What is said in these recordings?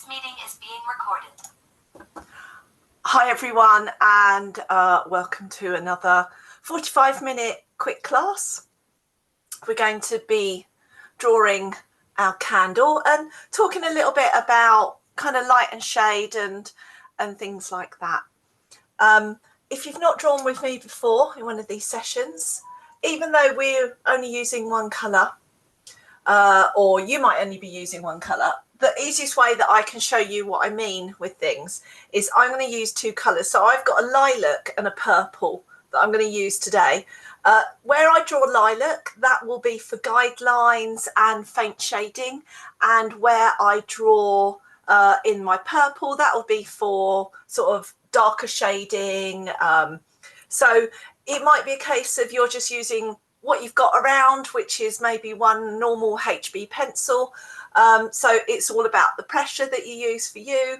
meeting is being recorded. Hi everyone, and welcome to another 45-minute quick class. We're going to be drawing our candle and talking a little bit about kind of light and shade and things like that. If you've not drawn with me before in one of these sessions, even though we're only using one colour, or you might only be using one colour, the easiest way that I can show you what I mean with things is I'm going to use two colours. So I've got a lilac and a purple that I'm going to use today. Where I draw lilac, that will be for guidelines and faint shading. And where I draw in my purple, that will be for sort of darker shading. So it might be a case of you're just using what you've got around, which is maybe one normal HB pencil. So it's all about the pressure that you use for you.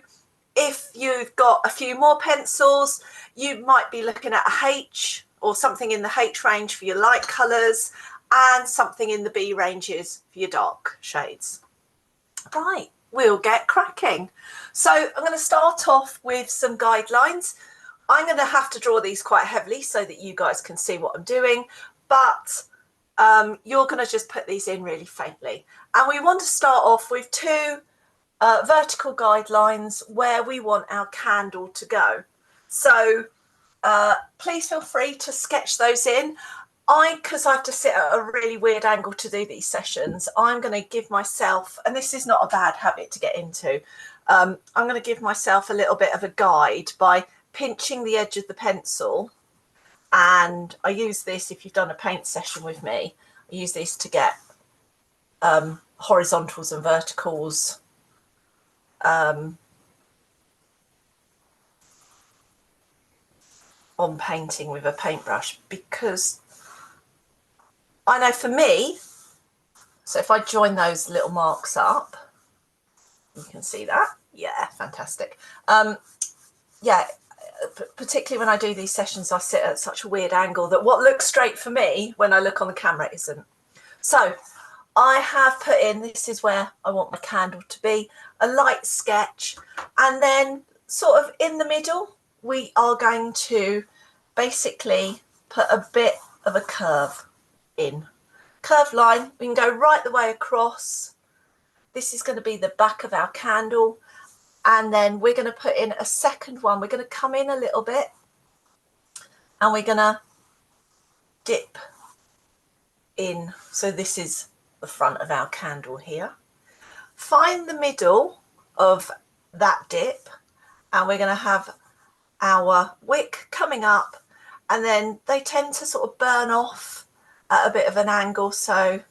If you've got a few more pencils, you might be looking at a H or something in the H range for your light colours and something in the B ranges for your dark shades. Right, we'll get cracking. So I'm going to start off with some guidelines. I'm going to have to draw these quite heavily so that you guys can see what I'm doing, but you're going to just put these in really faintly. And we want to start off with two vertical guidelines where we want our candle to go. So please feel free to sketch those in. Because I have to sit at a really weird angle to do these sessions, I'm going to give myself, and this is not a bad habit to get into, I'm going to give myself a little bit of a guide by pinching the edge of the pencil. And I use this, if you've done a paint session with me, I use this to get horizontals and verticals on painting with a paintbrush, because I know for me, so if I join those little marks up, you can see that. Yeah, fantastic. Yeah, particularly when I do these sessions, I sit at such a weird angle that what looks straight for me when I look on the camera isn't. So I have put in, this is where I want my candle to be, a light sketch, and then sort of in the middle, we are going to basically put a bit of a curve in. Curved line, we can go right the way across. This is going to be the back of our candle. And then we're going to put in a second one. We're going to come in a little bit and we're going to dip in. So this is the front of our candle here. Find the middle of that dip and we're going to have our wick coming up, and then they tend to sort of burn off at a bit of an angle. So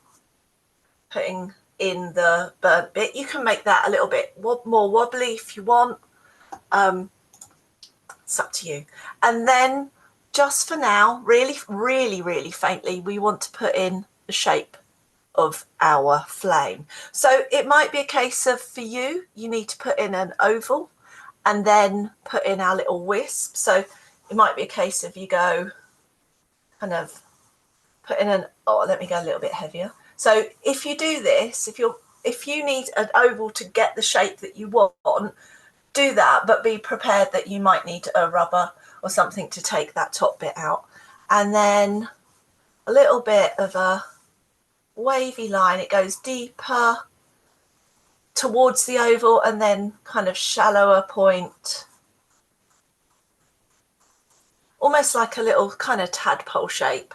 putting in the burnt bit, you can make that a little bit more wobbly if you want. It's up to you. And then just for now, really faintly, we want to put in the shape of our flame. So it might be a case of, for you, you need to put in an oval and then put in our little wisp. So it might be a case of you go kind of put in an, oh, let me go a little bit heavier. So if you do this, if you need an oval to get the shape that you want, do that, but be prepared that you might need a rubber or something to take that top bit out. And then a little bit of a wavy line, it goes deeper towards the oval and then kind of shallower point, almost like a little kind of tadpole shape.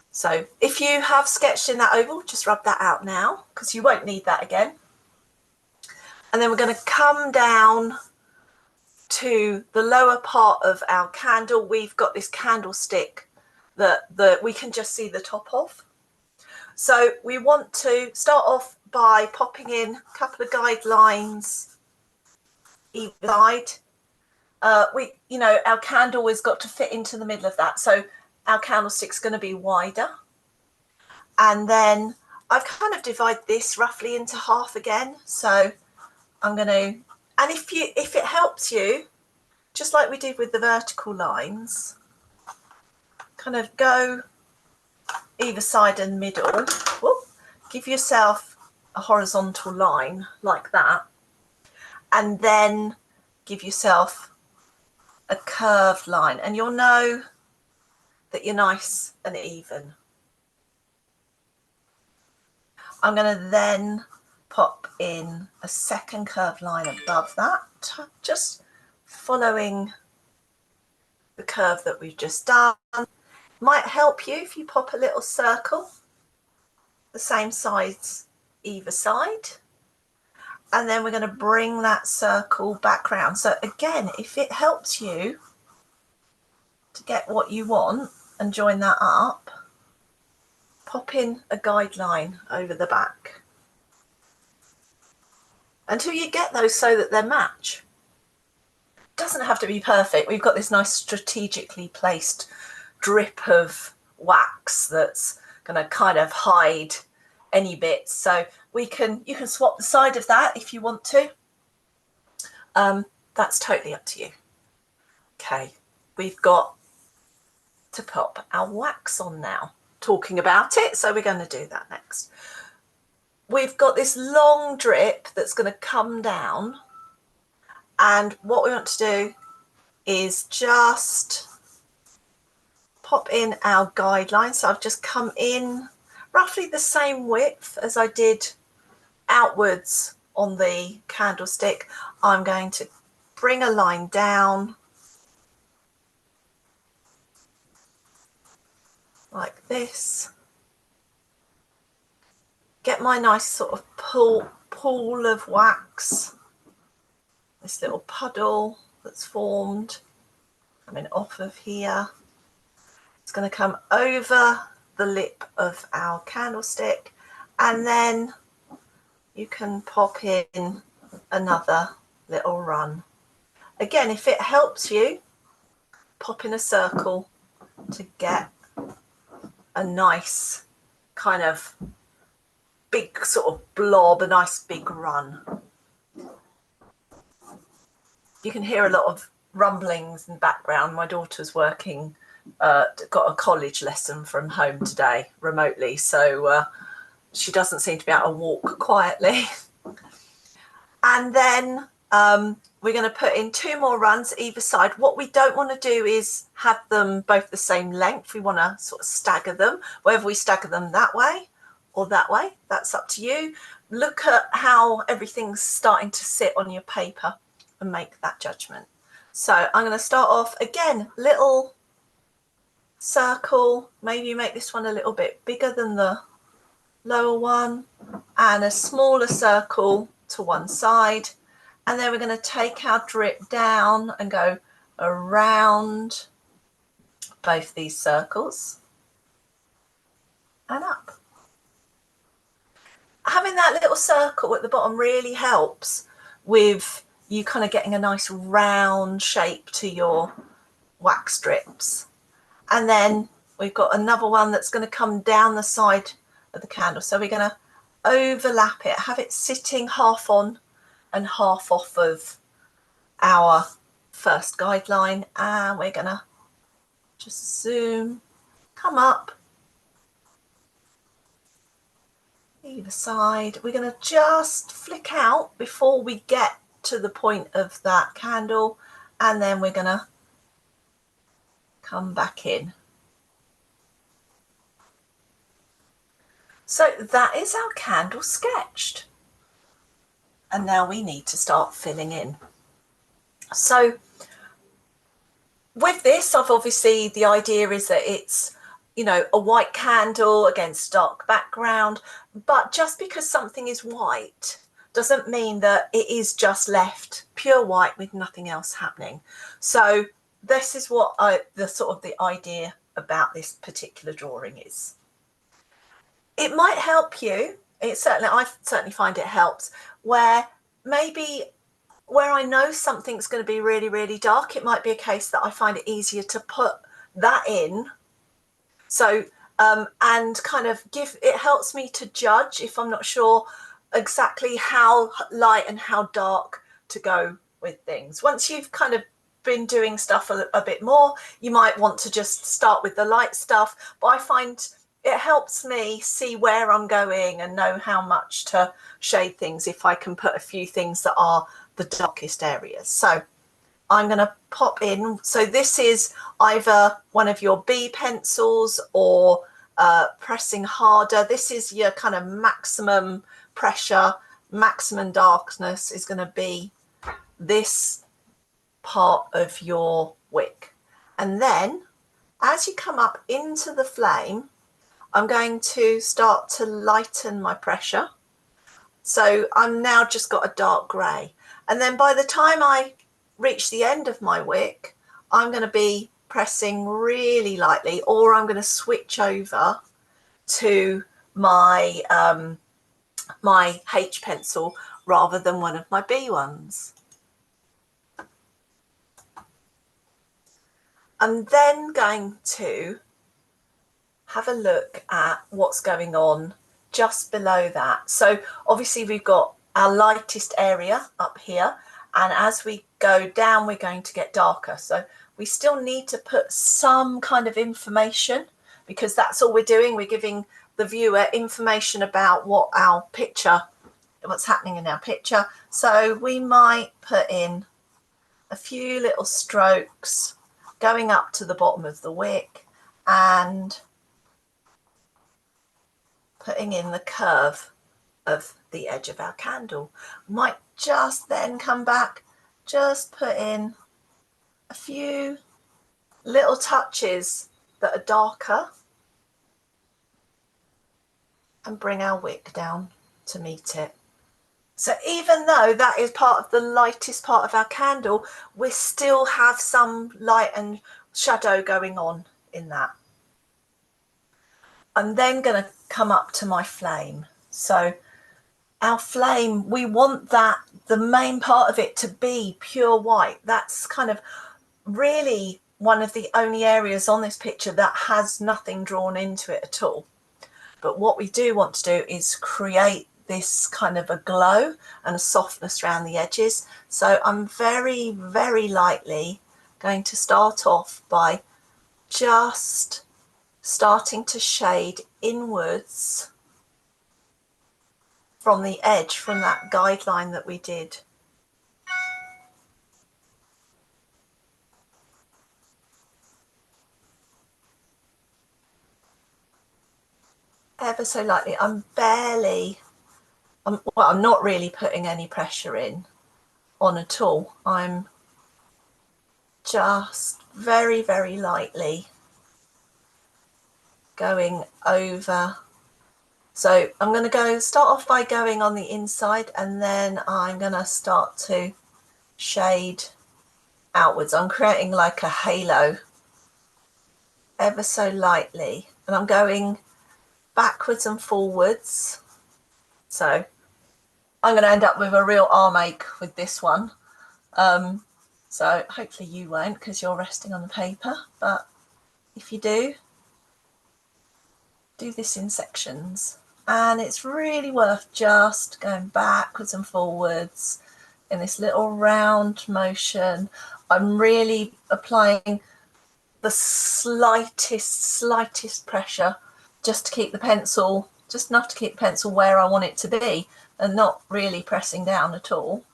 So if you have sketched in that oval, just rub that out now because you won't need that again. And then we're going to come down to the lower part of our candle. We've got this candlestick that we can just see the top of. So we want to start off by popping in a couple of guidelines either side. Our candle has got to fit into the middle of that. So our candlestick's going to be wider. And then I've kind of divided this roughly into half again. So I'm going to, and if it helps you, just like we did with the vertical lines, kind of go either side and middle. Whoop, give yourself a horizontal line like that, and then give yourself a curved line, and you'll know that you're nice and even. I'm going to then pop in a second curved line above that, just following the curve that we've just done. Might help you if you pop a little circle, the same size either side, and then we're going to bring that circle back round. So again, if it helps you to get what you want and join that up, pop in a guideline over the back until you get those so that they match. Doesn't have to be perfect. We've got this nice strategically placed drip of wax that's going to kind of hide any bits, so you can swap the side of that if you want to. That's totally up to you. Okay, we've got to pop our wax on now, talking about it, so we're going to do that next. We've got this long drip that's going to come down, and what we want to do is just pop in our guideline. So I've just come in roughly the same width as I did outwards on the candlestick. I'm going to bring a line down like this, get my nice sort of pool of wax, this little puddle that's formed coming off of here. It's going to come over the lip of our candlestick, and then you can pop in another little run. Again, if it helps you, pop in a circle to get a nice kind of big sort of blob, a nice big run. You can hear a lot of rumblings in the background. My daughter's working, got a college lesson from home today remotely, so she doesn't seem to be able to walk quietly. And then we're going to put in 2 more runs either side. What we don't want to do is have them both the same length. We want to sort of stagger them, whether we stagger them that way or that way, that's up to you. Look at how everything's starting to sit on your paper and make that judgment. So I'm going to start off again, little circle, maybe make this one a little bit bigger than the lower one, and a smaller circle to one side, and then we're going to take our drip down and go around both these circles and up. Having that little circle at the bottom really helps with you kind of getting a nice round shape to your wax strips. And then we've got another one that's going to come down the side of the candle, so we're going to overlap it, have it sitting half on and half off of our first guideline, and we're going to just zoom, come up either side. We're going to just flick out before we get to the point of that candle, and then we're going to come back in. So that is our candle sketched, and now we need to start filling in. So with this, I've obviously, the idea is that it's, you know, a white candle against dark background, but just because something is white doesn't mean that it is just left pure white with nothing else happening. So this is what the idea about this particular drawing is. It might help you. I certainly find it helps where maybe where I know something's going to be really, really dark, it might be a case that I find it easier to put that in. So, and kind of it helps me to judge if I'm not sure exactly how light and how dark to go with things. Once you've kind of been doing stuff a bit more, you might want to just start with the light stuff. But I find it helps me see where I'm going and know how much to shade things if I can put a few things that are the darkest areas. So I'm going to pop in. So this is either one of your B pencils or pressing harder. This is your kind of maximum pressure, maximum darkness is going to be this part of your wick. And then as you come up into the flame, I'm going to start to lighten my pressure. So I'm now just got a dark grey. And then by the time I reach the end of my wick, I'm going to be pressing really lightly, or I'm going to switch over to my my H pencil rather than one of my B ones. I'm then going to have a look at what's going on just below that. So obviously we've got our lightest area up here, and as we go down we're going to get darker. So we still need to put some kind of information, because that's all we're doing. We're giving the viewer information about what our picture, what's happening in our picture. So we might put in a few little strokes going up to the bottom of the wick and putting in the curve of the edge of our candle. Might just then come back, just put in a few little touches that are darker and bring our wick down to meet it. So even though that is part of the lightest part of our candle, we still have some light and shadow going on in that. I'm then going to come up to my flame. So our flame, we want that, the main part of it to be pure white. That's kind of really one of the only areas on this picture that has nothing drawn into it at all. But what we do want to do is create this kind of a glow and a softness around the edges. So I'm very, very lightly going to start off by just starting to shade inwards from the edge, from that guideline that we did. Ever so lightly. I'm not really putting any pressure on at all. I'm just very, very lightly going over. So I'm going to start off by going on the inside, and then I'm going to start to shade outwards. I'm creating like a halo ever so lightly, and I'm going backwards and forwards. So I'm going to end up with a real arm ache with this one. So hopefully you won't, because you're resting on the paper. But if you do this in sections. And it's really worth just going backwards and forwards in this little round motion. I'm really applying the slightest pressure just to keep the pencil, just enough to keep the pencil where I want it to be, and not really pressing down at all.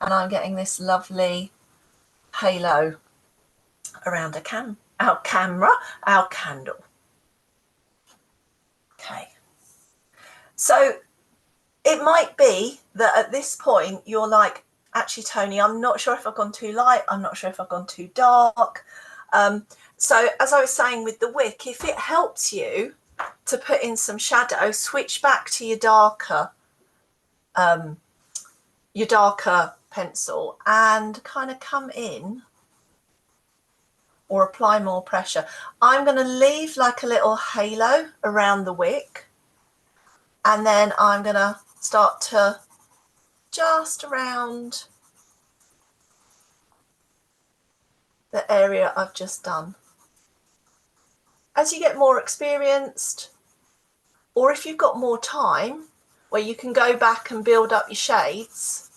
And I'm getting this lovely halo around our candle. Okay. So it might be that at this point you're like, actually, Tony, I'm not sure if I've gone too light. I'm not sure if I've gone too dark. So as I was saying with the wick, if it helps you to put in some shadow, switch back to your darker pencil and kind of come in or apply more pressure. I'm going to leave like a little halo around the wick, and then I'm going to start to just around the area I've just done. As you get more experienced, or if you've got more time where you can go back and build up your shades,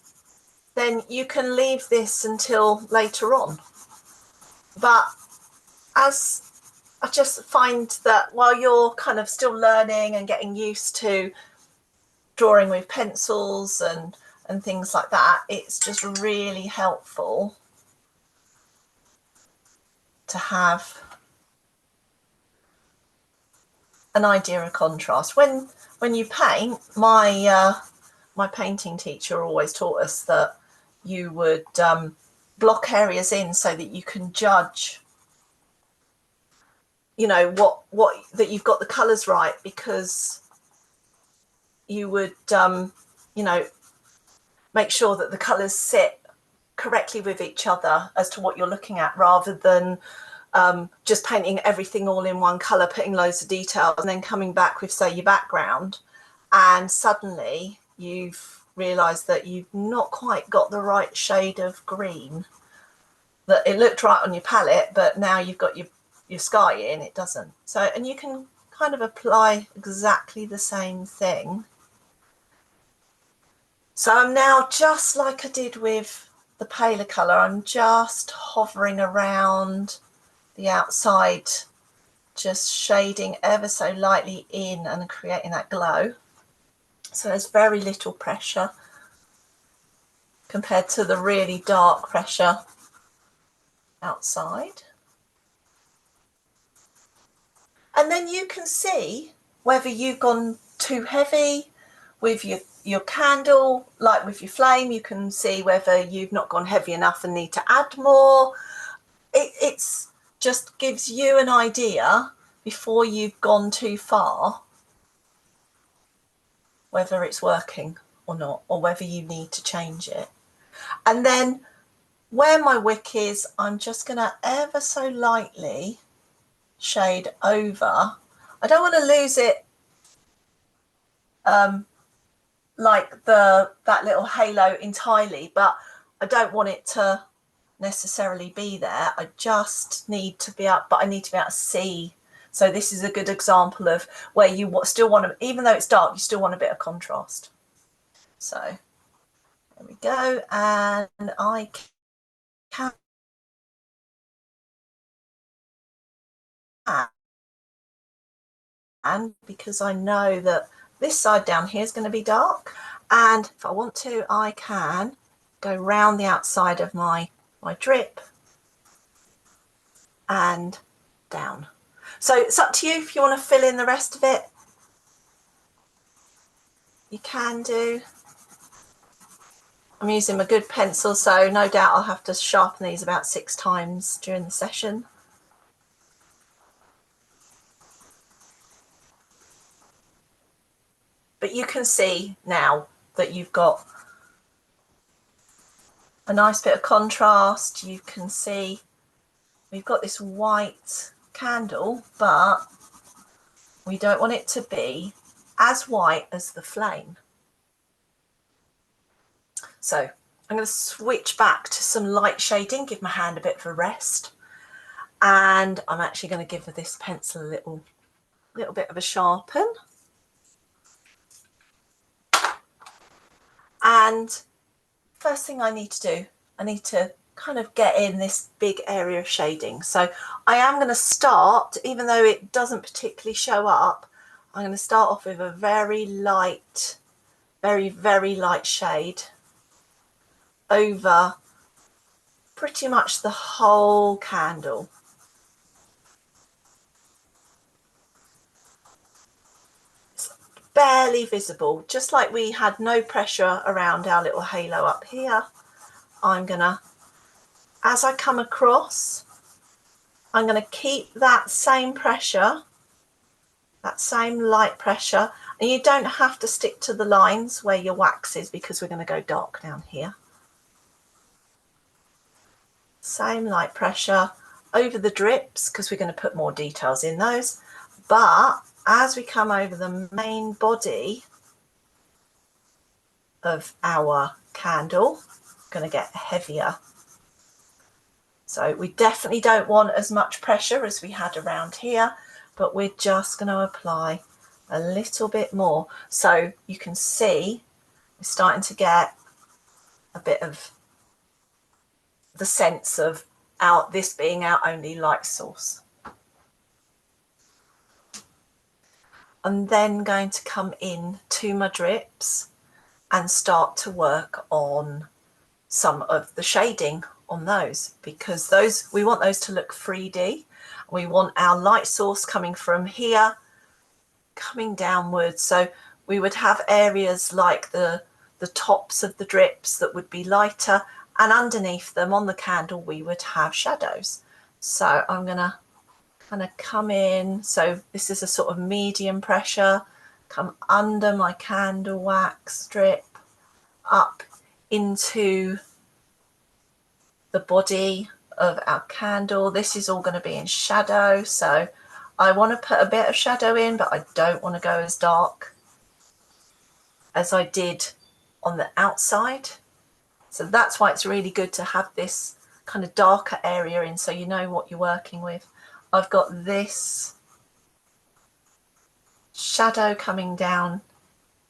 then you can leave this until later on. But as I just find that while you're kind of still learning and getting used to drawing with pencils and things like that, it's just really helpful to have an idea of contrast. When you paint, my painting teacher always taught us that you would block areas in so that you can judge, you know, what that you've got the colours right, because you would you know, make sure that the colours sit correctly with each other as to what you're looking at, rather than just painting everything all in one colour, putting loads of details, and then coming back with, say, your background, and suddenly you've realised that you've not quite got the right shade of green. That it looked right on your palette, but now you've got your sky in, it doesn't. So, and you can kind of apply exactly the same thing. So I'm now, just like I did with the paler colour, I'm just hovering around the outside, just shading ever so lightly in and creating that glow. So there's very little pressure compared to the really dark pressure outside. And then you can see whether you've gone too heavy with your candle, like with your flame. You can see whether you've not gone heavy enough and need to add more. It's just gives you an idea before you've gone too far, whether it's working or not, or whether you need to change it. And then where my wick is, I'm just going to ever so lightly shade over. I don't want to lose it like that little halo entirely, but I don't want it to necessarily be there. I just need to be up, but I need to be able to see. So this is a good example of where you still want to, even though it's dark, you still want a bit of contrast. So there we go, and I can, and because I know that this side down here is going to be dark, and if I want to, I can go round the outside of my drip and down. So it's up to you if you want to fill in the rest of it. You can do. I'm using my good pencil, so no doubt I'll have to sharpen these about 6 times during the session. But you can see now that you've got a nice bit of contrast. You can see we've got this white candle, but we don't want it to be as white as the flame. So I'm going to switch back to some light shading, give my hand a bit of a rest, and I'm actually going to give this pencil a little bit of a sharpen. And first thing I need to do, I need to kind of get in this big area of shading. So I am going to start, even though it doesn't particularly show up, I'm going to start off with a very light, very light shade over pretty much the whole candle. It's barely visible, just like we had no pressure around our little halo up here. I'm gonna, as I come across, I'm going to keep that same pressure, that same light pressure, and you don't have to stick to the lines where your wax is, because we're going to go dark down here. Same light pressure over the drips, because we're going to put more details in those. But as we come over the main body of our candle, it's going to get heavier. So we definitely don't want as much pressure as we had around here, but we're just going to apply a little bit more. So you can see we're starting to get a bit of the sense of this being our only light source. I'm then going to come in to my drips and start to work on some of the shading on those, because those, we want those to look 3D. We want our light source coming from here, coming downwards. So we would have areas like the tops of the drips that would be lighter, and underneath them on the candle we would have shadows. So I'm gonna kind of come in, so this is a sort of medium pressure, come under my candle wax strip up into the body of our candle. This is all going to be in shadow, so I want to put a bit of shadow in, but I don't want to go as dark as I did on the outside. So that's why it's really good to have this kind of darker area in, so you know what you're working with. I've got this shadow coming down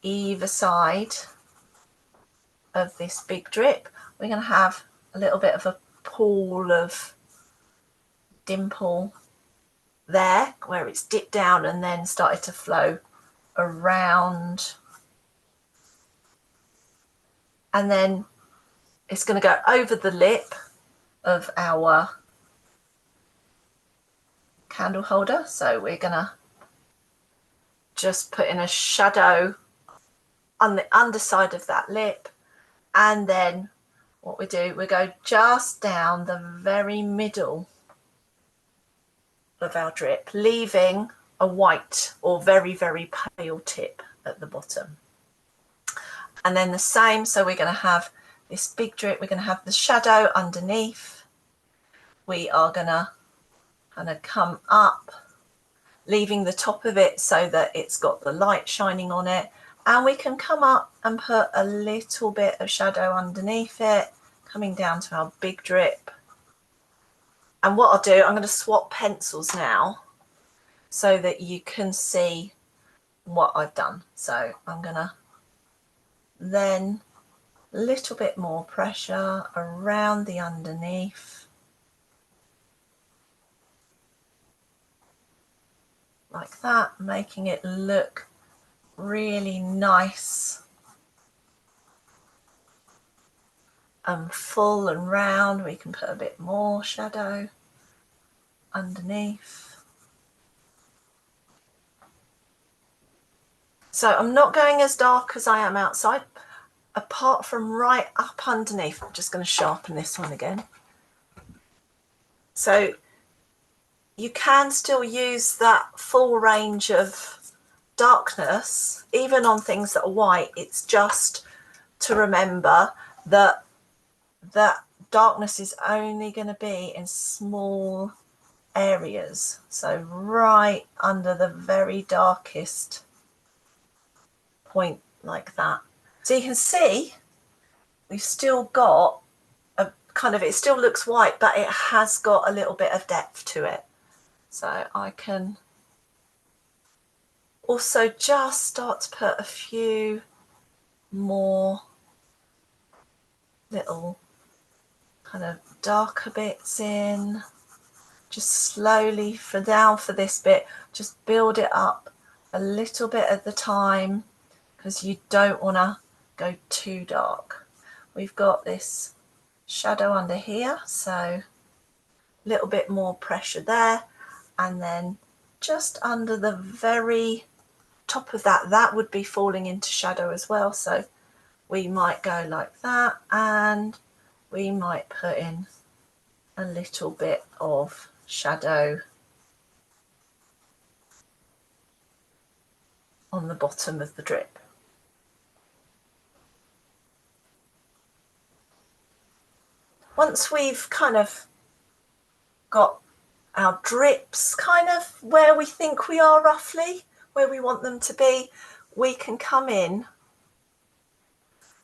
either side of this big drip. We're going to have a little bit of a pool of dimple there where it's dipped down and then started to flow around, and then it's going to go over the lip of our candle holder. So we're going to just put in a shadow on the underside of that lip, and then what we do, we go just down the very middle of our drip, leaving a white or very, very pale tip at the bottom. And then the same, so we're going to have this big drip, we're going to have the shadow underneath. We are going to kind of come up, leaving the top of it so that it's got the light shining on it. And we can come up and put a little bit of shadow underneath it, coming down to our big drip. And what I'll do, I'm going to swap pencils now so that you can see what I've done. So I'm going to then a little bit more pressure around the underneath, like that, making it look really nice and full and round. We can put a bit more shadow underneath. So I'm not going as dark as I am outside, apart from right up underneath. I'm just going to sharpen this one again. So you can still use that full range of darkness, even on things that are white. It's just to remember that that darkness is only going to be in small areas. So right under the very darkest point, like that. So you can see we've still got a kind of, it still looks white, but it has got a little bit of depth to it. So I can also just start to put a few more little kind of darker bits in, just slowly for down for this bit, just build it up a little bit at the time, because you don't want to go too dark. We've got this shadow under here, so a little bit more pressure there, and then just under the very top of that, that would be falling into shadow as well. So we might go like that, and we might put in a little bit of shadow on the bottom of the drip. Once we've kind of got our drips kind of where we think we are roughly, where we want them to be, we can come in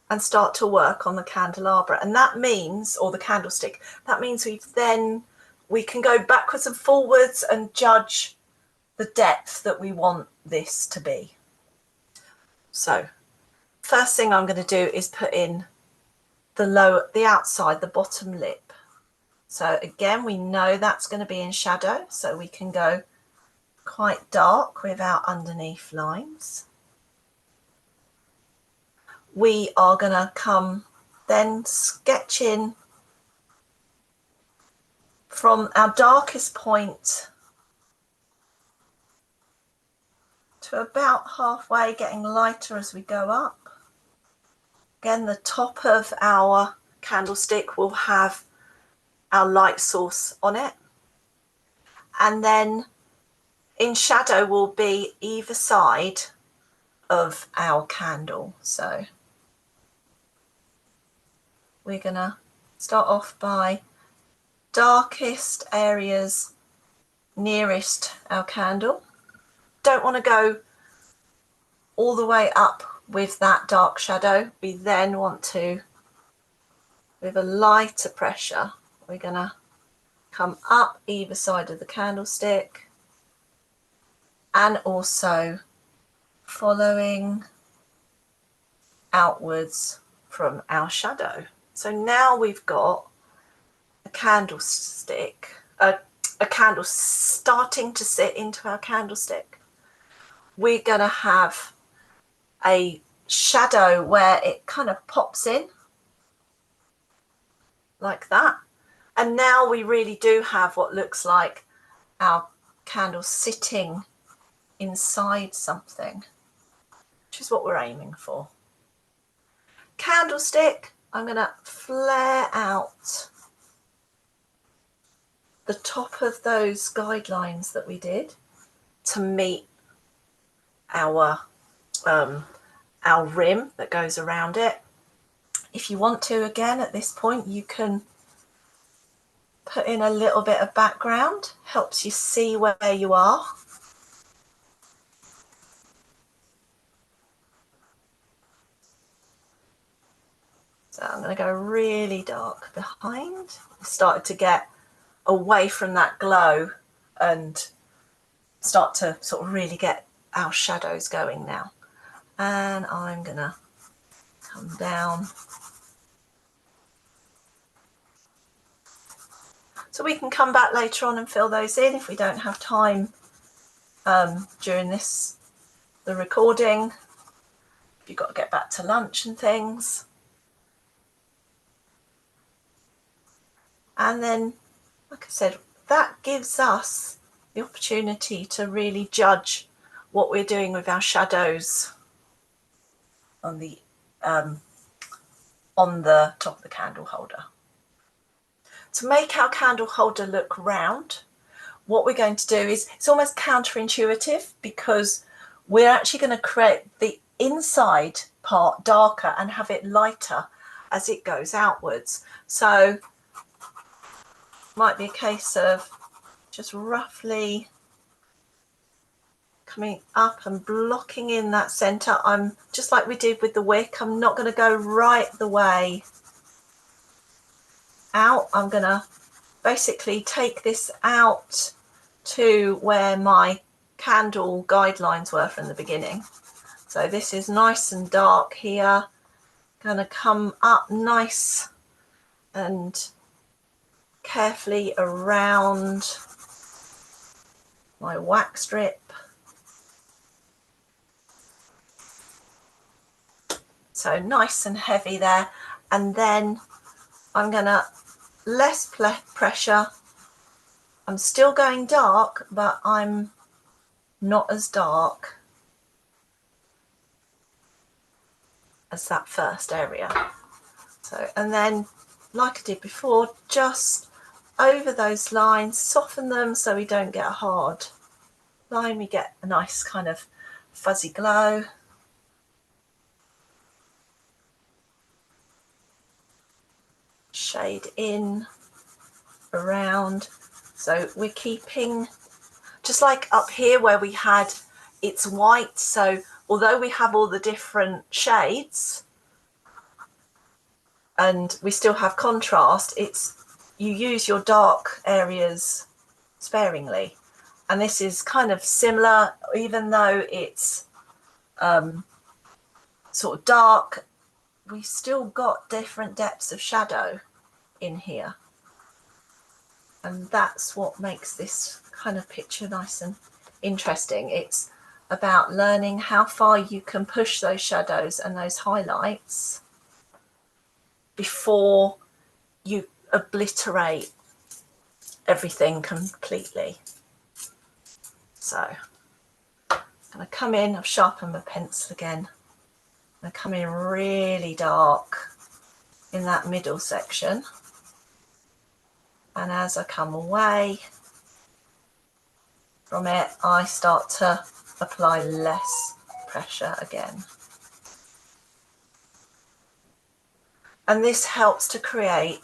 and start to work on the candelabra. And that means, or the candlestick, that means we can go backwards and forwards and judge the depth that we want this to be. So first thing I'm going to do is put in the outside, the bottom lip. So again, we know that's going to be in shadow, so we can go quite dark with our underneath lines. We are going to come then sketching from our darkest point to about halfway, getting lighter as we go up. Again, the top of our candlestick will have our light source on it. And then in shadow will be either side of our candle. So we're going to start off by darkest areas nearest our candle. Don't want to go all the way up with that dark shadow. We then want to, with a lighter pressure, we're going to come up either side of the candlestick and also following outwards from our shadow. So now we've got a candlestick, a candle starting to sit into our candlestick. We're going to have a shadow where it kind of pops in like that. And now we really do have what looks like our candle sitting inside something, which is what we're aiming for. Candlestick, I'm going to flare out the top of those guidelines that we did to meet our rim that goes around it. If you want to, again, at this point, you can put in a little bit of background, helps you see where you are. So I'm going to go really dark behind. Started to get away from that glow and start to sort of really get our shadows going now. And I'm going to come down. So we can come back later on and fill those in if we don't have time during the recording. You've got to get back to lunch and things. And then, like I said, that gives us the opportunity to really judge what we're doing with our shadows on the top of the candle holder. To make our candle holder look round, what we're going to do is, it's almost counterintuitive because we're actually going to create the inside part darker and have it lighter as it goes outwards. So might be a case of just roughly coming up and blocking in that center. I'm just like we did with the wick, I'm not going to go right the way out. I'm going to basically take this out to where my candle guidelines were from the beginning. So this is nice and dark here. Going to come up nice and carefully around my wax strip. So nice and heavy there. And then I'm going to less pressure. I'm still going dark, but I'm not as dark as that first area. So, and then like I did before, just over those lines, soften them so we don't get a hard line. We get a nice kind of fuzzy glow. Shade in around. So we're keeping, just like up here where we had it's white, so although we have all the different shades and we still have contrast, it's, you use your dark areas sparingly. And this is kind of similar, even though it's sort of dark, we still got different depths of shadow in here. And that's what makes this kind of picture nice and interesting. It's about learning how far you can push those shadows and those highlights before you obliterate everything completely. So I'm going to come in, I've sharpened my pencil again. I'm going to come in really dark in that middle section. And as I come away from it, I start to apply less pressure again. And this helps to create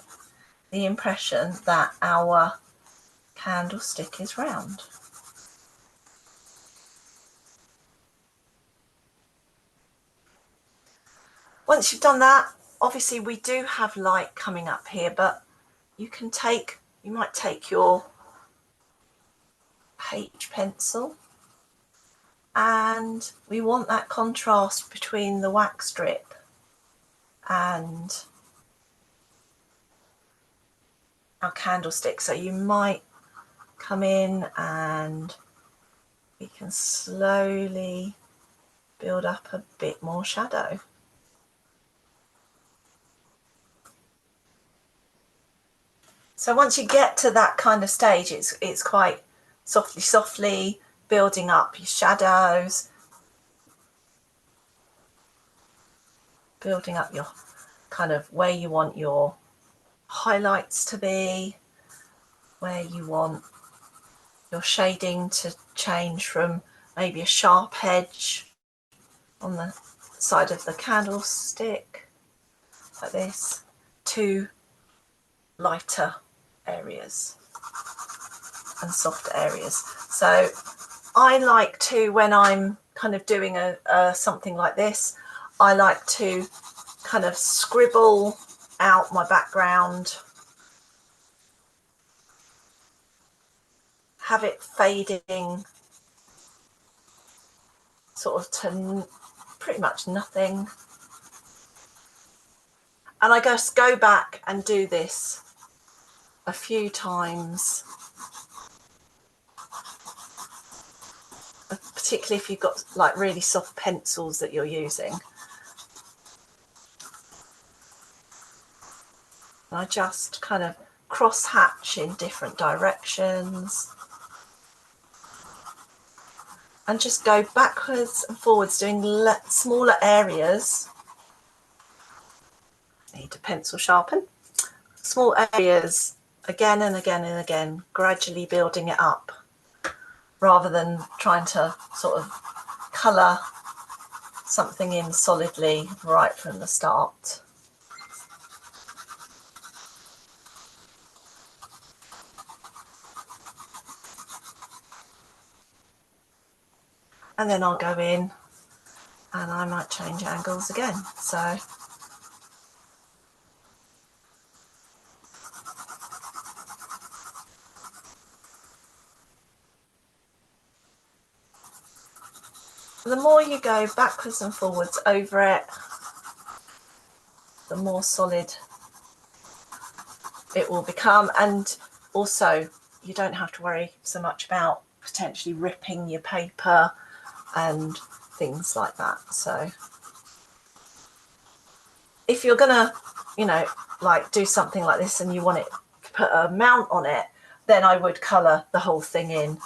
the impression that our candlestick is round. Once you've done that, obviously we do have light coming up here, but you might take your H pencil, and we want that contrast between the wax strip and our candlestick. So you might come in and we can slowly build up a bit more shadow. So once you get to that kind of stage, it's quite softly building up your shadows, building up your kind of where you want your highlights to be, where you want your shading to change from maybe a sharp edge on the side of the candlestick like this to lighter areas and soft areas. So I like to, when I'm kind of doing something like this, I like to kind of scribble out my background, have it fading sort of to pretty much nothing. And I just go back and do this a few times, particularly if you've got like really soft pencils that you're using. And I just kind of cross hatch in different directions and just go backwards and forwards, doing smaller areas. Need a pencil sharpen. Small areas again and again and again, gradually building it up, rather than trying to sort of colour something in solidly right from the start. And then I'll go in and I might change angles again. So the more you go backwards and forwards over it, the more solid it will become. And also you don't have to worry so much about potentially ripping your paper and things like that. So if you're gonna, you know, like do something like this and you want it to put a mount on it, then I would colour the whole thing in.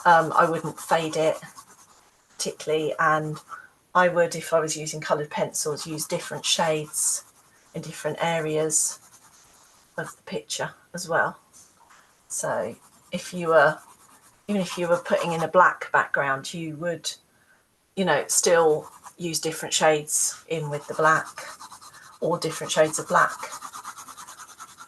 I wouldn't fade it particularly, and I would, if I was using coloured pencils, use different shades in different areas of the picture as well. So if you were, even if you were putting in a black background, you would, you know, still use different shades in with the black, or different shades of black,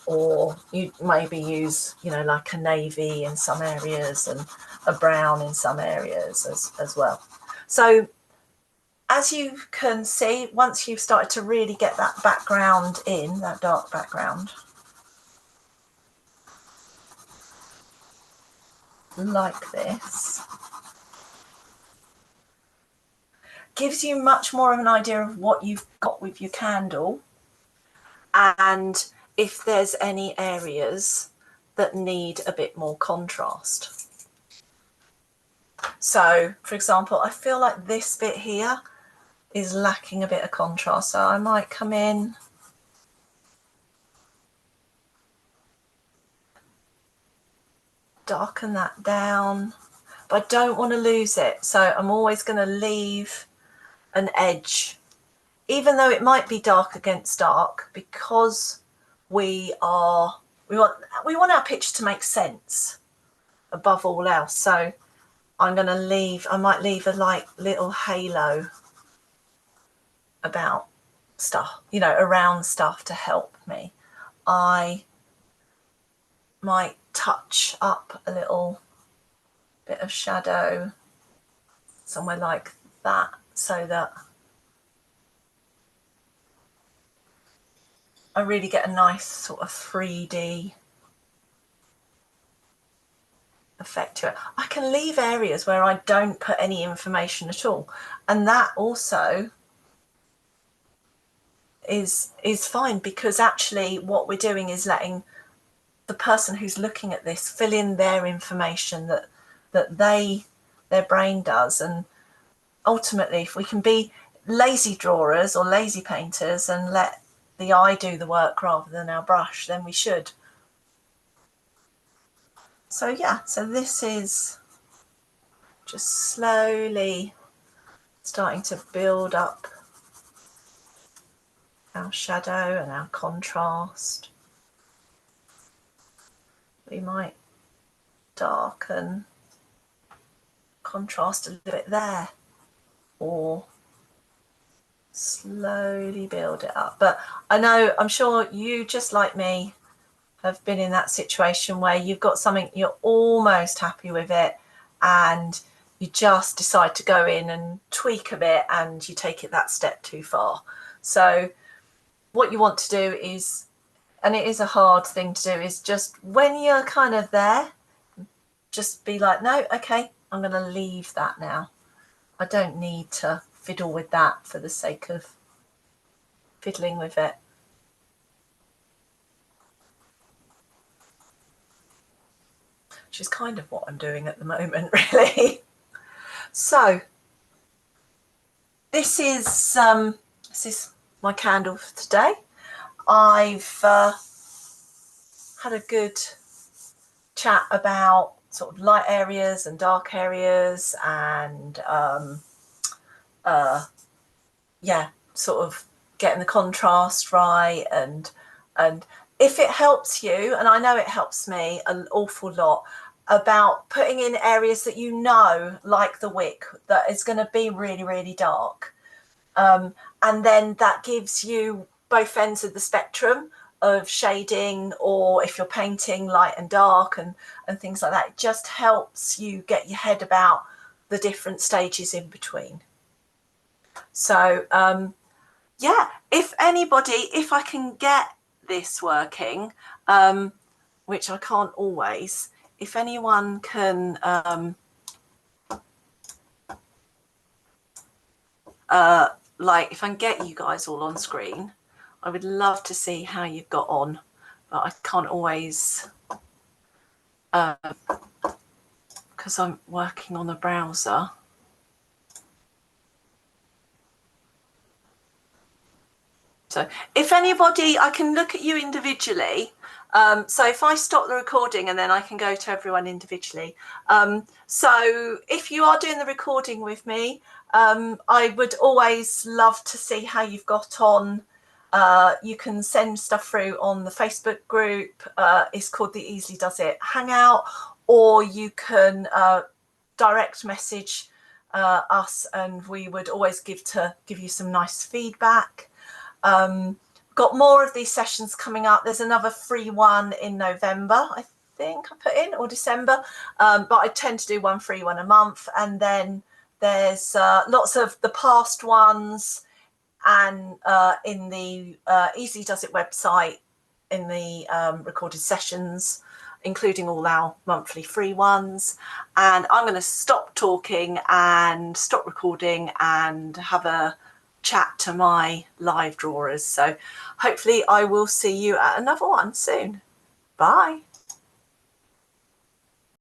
or you maybe use, you know, like a navy in some areas and a brown in some areas as well. So as you can see, once you've started to really get that background in, that dark background, like this, gives you much more of an idea of what you've got with your candle, and if there's any areas that need a bit more contrast. So, for example, I feel like this bit here is lacking a bit of contrast. So I might come in, darken that down, but I don't want to lose it. So I'm always going to leave an edge, even though it might be dark against dark, because we want our picture to make sense above all else. So I'm going to I might leave a like little halo about stuff, you know, around stuff to help me. I might touch up a little bit of shadow somewhere like that, so that I really get a nice sort of 3D effect to it. I can leave areas where I don't put any information at all, and that also is fine, because actually what we're doing is letting the person who's looking at this fill in their information that their brain does. And ultimately, if we can be lazy drawers or lazy painters and let the eye do the work rather than our brush, then we should. So yeah, so this is just slowly starting to build up our shadow and our contrast. We might darken, contrast a little bit there, or slowly build it up. But I'm sure you, just like me, have been in that situation where you've got something, you're almost happy with it, and you just decide to go in and tweak a bit, and you take it that step too far. So what you want to do is, and it is a hard thing to do, is just when you're kind of there, just be like, no, okay, I'm going to leave that now. I don't need to fiddle with that for the sake of fiddling with it. Which is kind of what I'm doing at the moment, really. So this is my candle for today. I've had a good chat about sort of light areas and dark areas, and yeah, sort of getting the contrast right, and if it helps you, and I know it helps me an awful lot, about putting in areas that you know, like the wick, that is going to be really, really dark, and then that gives you both ends of the spectrum of shading, or if you're painting light and dark and things like that, it just helps you get your head about the different stages in between. So yeah, if I can get this working, which I can't always, if anyone can like, if I can get you guys all on screen, I would love to see how you've got on, but I can't always, because I'm working on a browser. So if anybody, I can look at you individually. So if I stop the recording, and then I can go to everyone individually. So if you are doing the recording with me, I would always love to see how you've got on. You can send stuff through on the Facebook group. It's called the Easily Does It Hangout, or you can direct message us, and we would always give you some nice feedback. Got more of these sessions coming up. There's another free one in November, I think I put in, or December, but I tend to do one free one a month. And then there's lots of the past ones, and in the Easily Does It website, in the recorded sessions, including all our monthly free ones. And I'm going to stop talking and stop recording and have a chat to my live drawers. So hopefully I will see you at another one soon. Bye.